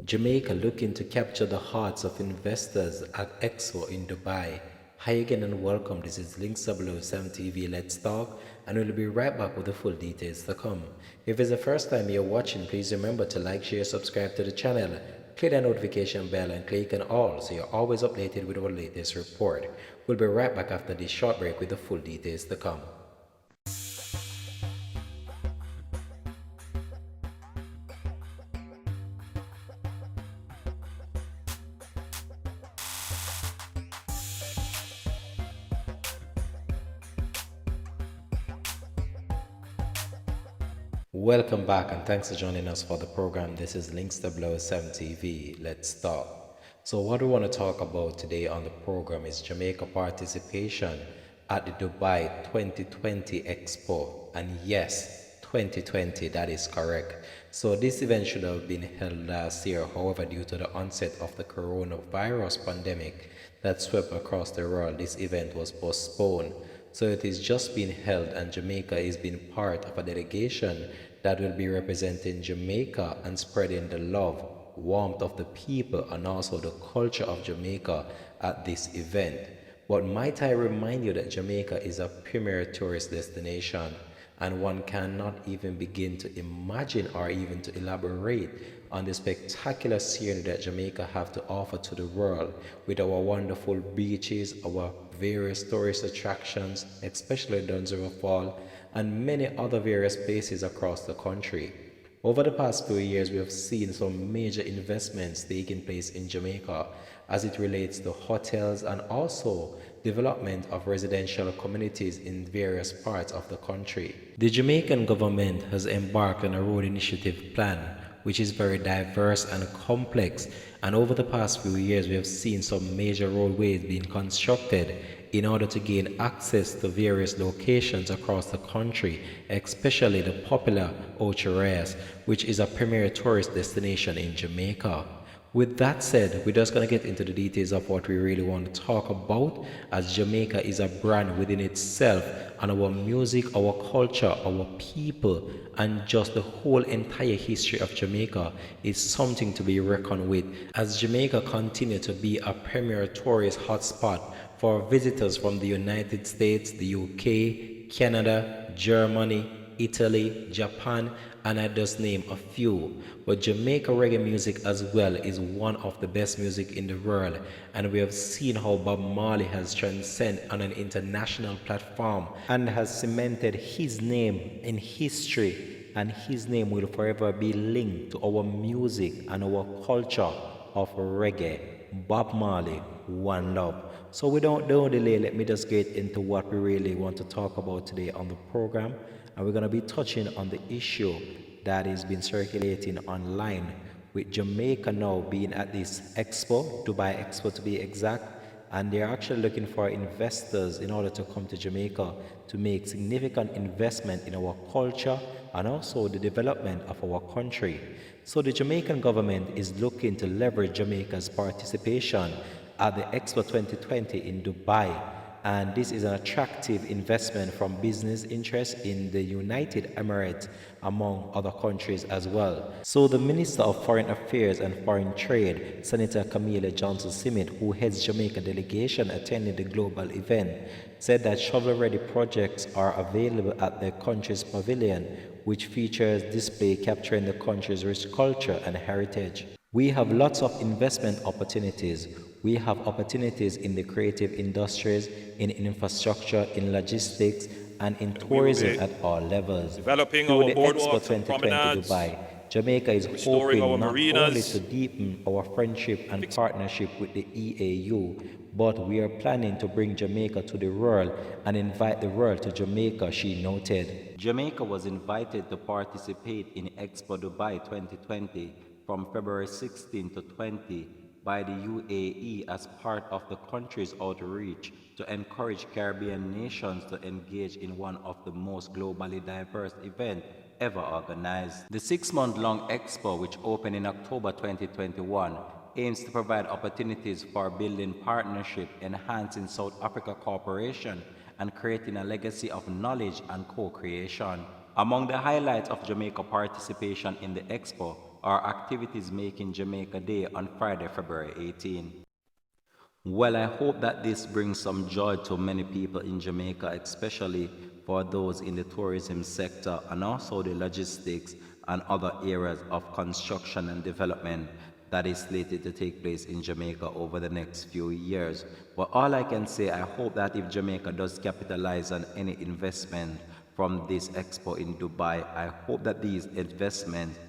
Jamaica looking to capture the hearts of investors at Expo in Dubai. Hi again and welcome. This is Links 007 TV. Let's talk, and we'll be right back with the full details to come. If it's the first time you're watching, please remember to like, share, subscribe to the channel, click the notification bell, and click on all so you're always updated with our latest report. We'll be right back after this short break with the full details to come. Welcome back and thanks for joining us for the program. This is Links 007 TV. Let's start. So what we want to talk about today on the program is Jamaica participation at the Dubai 2020 Expo. And yes, 2020, that is correct. So this event should have been held last year. However, due to the onset of the coronavirus pandemic that swept across the world, this event was postponed. So it is just being held, and Jamaica is being part of a delegation that will be representing Jamaica and spreading the love, warmth of the people and also the culture of Jamaica at this event. But might I remind you that Jamaica is a premier tourist destination, and one cannot even begin to imagine or even to elaborate on the spectacular scenery that Jamaica have to offer to the world with our wonderful beaches, our various tourist attractions, especially Dunsero Fall, and many other various places across the country. Over the past few years, we have seen some major investments taking place in Jamaica as it relates to hotels and also development of residential communities in various parts of the country. The Jamaican government has embarked on a road initiative plan which is very diverse and complex, and over the past few years we have seen some major roadways being constructed in order to gain access to various locations across the country, especially the popular Ocho Rios, which is a premier tourist destination in Jamaica. With that said, we're just going to get into the details of what we really want to talk about, as Jamaica is a brand within itself, and our music, our culture, our people, and just the whole entire history of Jamaica is something to be reckoned with, as Jamaica continues to be a premier tourist hotspot for visitors from the United States, the UK, Canada, Germany, Italy, Japan, and I just name a few. But Jamaica reggae music as well is one of the best music in the world, and we have seen how Bob Marley has transcended on an international platform and has cemented his name in history, and his name will forever be linked to our music and our culture of reggae. Bob Marley, one love. So without no delay, let me just get into what we really want to talk about today on the program. And we're going to be touching on the issue that is been circulating online, with Jamaica now being at this Expo, Dubai Expo to be exact, and they're actually looking for investors in order to come to Jamaica to make significant investment in our culture and also the development of our country. So the Jamaican government is looking to leverage Jamaica's participation at the Expo 2020 in Dubai, and this is an attractive investment from business interests in the United Emirates, among other countries as well. So the Minister of Foreign Affairs and Foreign Trade, Senator Camilla Johnson-Simmet, who heads Jamaica delegation attending the global event, said that shovel-ready projects are available at the country's pavilion, which features display capturing the country's rich culture and heritage. We have lots of investment opportunities. We have opportunities in the creative industries, in infrastructure, in logistics, and in tourism at all levels. Developing Through our the Expo boardwalks and 2020 promenades, Dubai, Jamaica is restoring hoping our not only marinas, to deepen our friendship and partnership with the EAU, but we are planning to bring Jamaica to the world and invite the world to Jamaica, she noted. Jamaica was invited to participate in Expo Dubai 2020 from February 16 to 20 by the UAE as part of the country's outreach to encourage Caribbean nations to engage in one of the most globally diverse events ever organized. The 6-month-long Expo, which opened in October 2021, aims to provide opportunities for building partnership, enhancing South Africa cooperation, and creating a legacy of knowledge and co-creation. Among the highlights of Jamaica participation in the Expo our activities making Jamaica Day on Friday, February 18. Well, I hope that this brings some joy to many people in Jamaica, especially for those in the tourism sector and also the logistics and other areas of construction and development that is slated to take place in Jamaica over the next few years. But all I can say, I hope that if Jamaica does capitalize on any investment from this expo in Dubai, I hope that these investments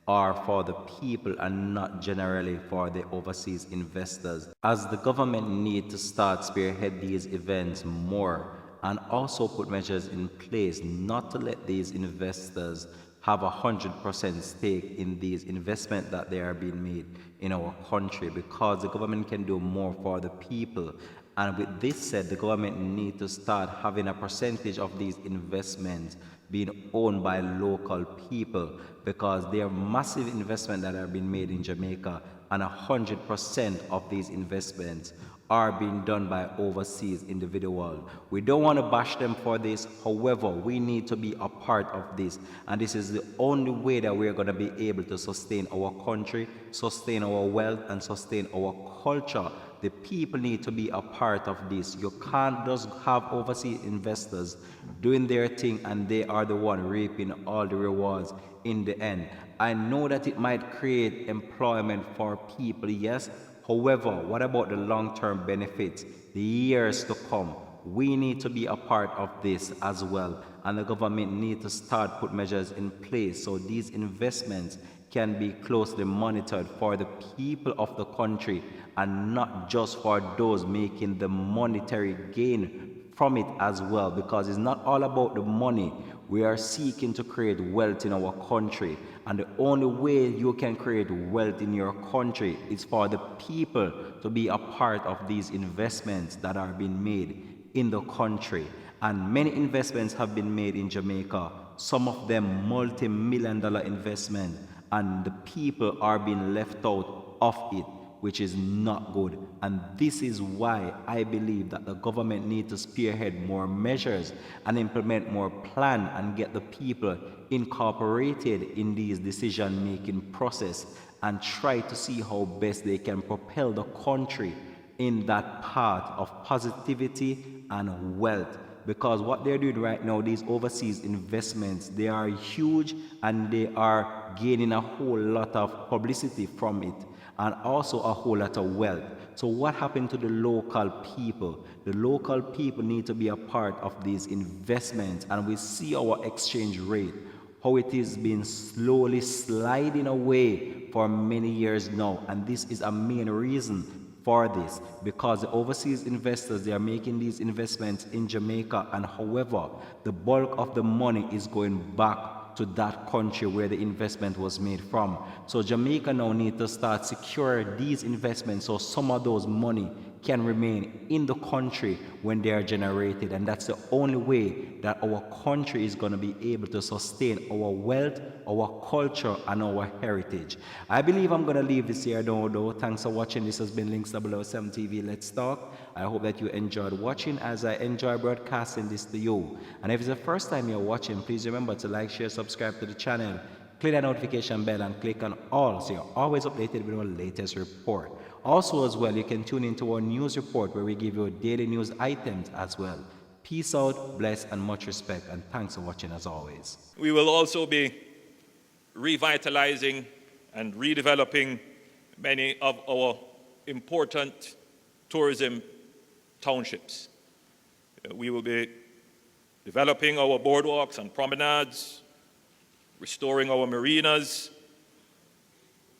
are for the people and not generally for the overseas investors, as the government need to start spearhead these events more and also put measures in place not to let these investors have 100% stake in these investments that they are being made in our country, because the government can do more for the people. And with this said, the government need to start having a percentage of these investments being owned by local people, because there are massive investments that are being made in Jamaica, and 100% of these investments are being done by overseas individuals. We don't want to bash them for this. However, we need to be a part of this, and this is the only way that we're going to be able to sustain our country, sustain our wealth, and sustain our culture. The people need to be a part of this. You can't just have overseas investors doing their thing and they are the one reaping all the rewards in the end. I know that it might create employment for people, yes. However, what about the long-term benefits, the years to come? We need to be a part of this as well, and the government need to start put measures in place so these investments can be closely monitored for the people of the country and not just for those making the monetary gain from it as well, because it's not all about the money. We are seeking to create wealth in our country, and the only way you can create wealth in your country is for the people to be a part of these investments that are being made in the country. And many investments have been made in Jamaica, some of them multi-million-dollar investments, and the people are being left out of it, which is not good. And this is why I believe that the government needs to spearhead more measures and implement more plan and get the people incorporated in these decision-making process and try to see how best they can propel the country in that path of positivity and wealth. Because what they're doing right now, these overseas investments, they are huge and they are gaining a whole lot of publicity from it, and also a whole lot of wealth. So what happened to the local people? The local people need to be a part of these investments, and we see our exchange rate, how it is been slowly sliding away for many years now, and this is a main reason for this, because the overseas investors, they are making these investments in Jamaica, and however, the bulk of the money is going back to that country where the investment was made from. So Jamaica now needs to start secure these investments so some of those money can remain in the country when they are generated, and that's the only way that our country is going to be able to sustain our wealth, our culture, and our heritage. I believe I'm going to leave this here though. Thanks for watching. This has been Links 007 TV. Let's talk. I hope that you enjoyed watching as I enjoy broadcasting this to you. And if it's the first time you're watching, please remember to like, share, subscribe to the channel, click that notification bell, and click on all so you're always updated with our latest report. Also as well, you can tune into our news report where we give you daily news items as well. Peace out, bless, and much respect, and thanks for watching as always. We will also be revitalizing and redeveloping many of our important tourism townships. We will be developing our boardwalks and promenades, restoring our marinas,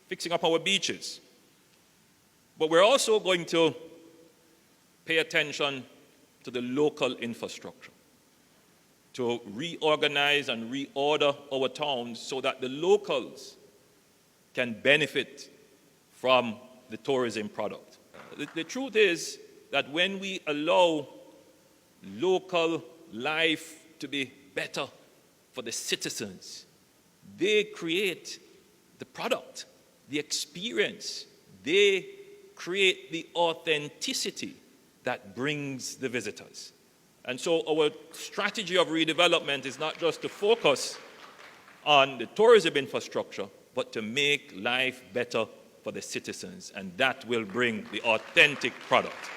fixing up our beaches. But we're also going to pay attention to the local infrastructure, to reorganize and reorder our towns so that the locals can benefit from the tourism product. The truth is that when we allow local life to be better for the citizens, they create the product, the experience. They create the authenticity that brings the visitors. And so our strategy of redevelopment is not just to focus on the tourism infrastructure, but to make life better for the citizens, and that will bring the authentic product.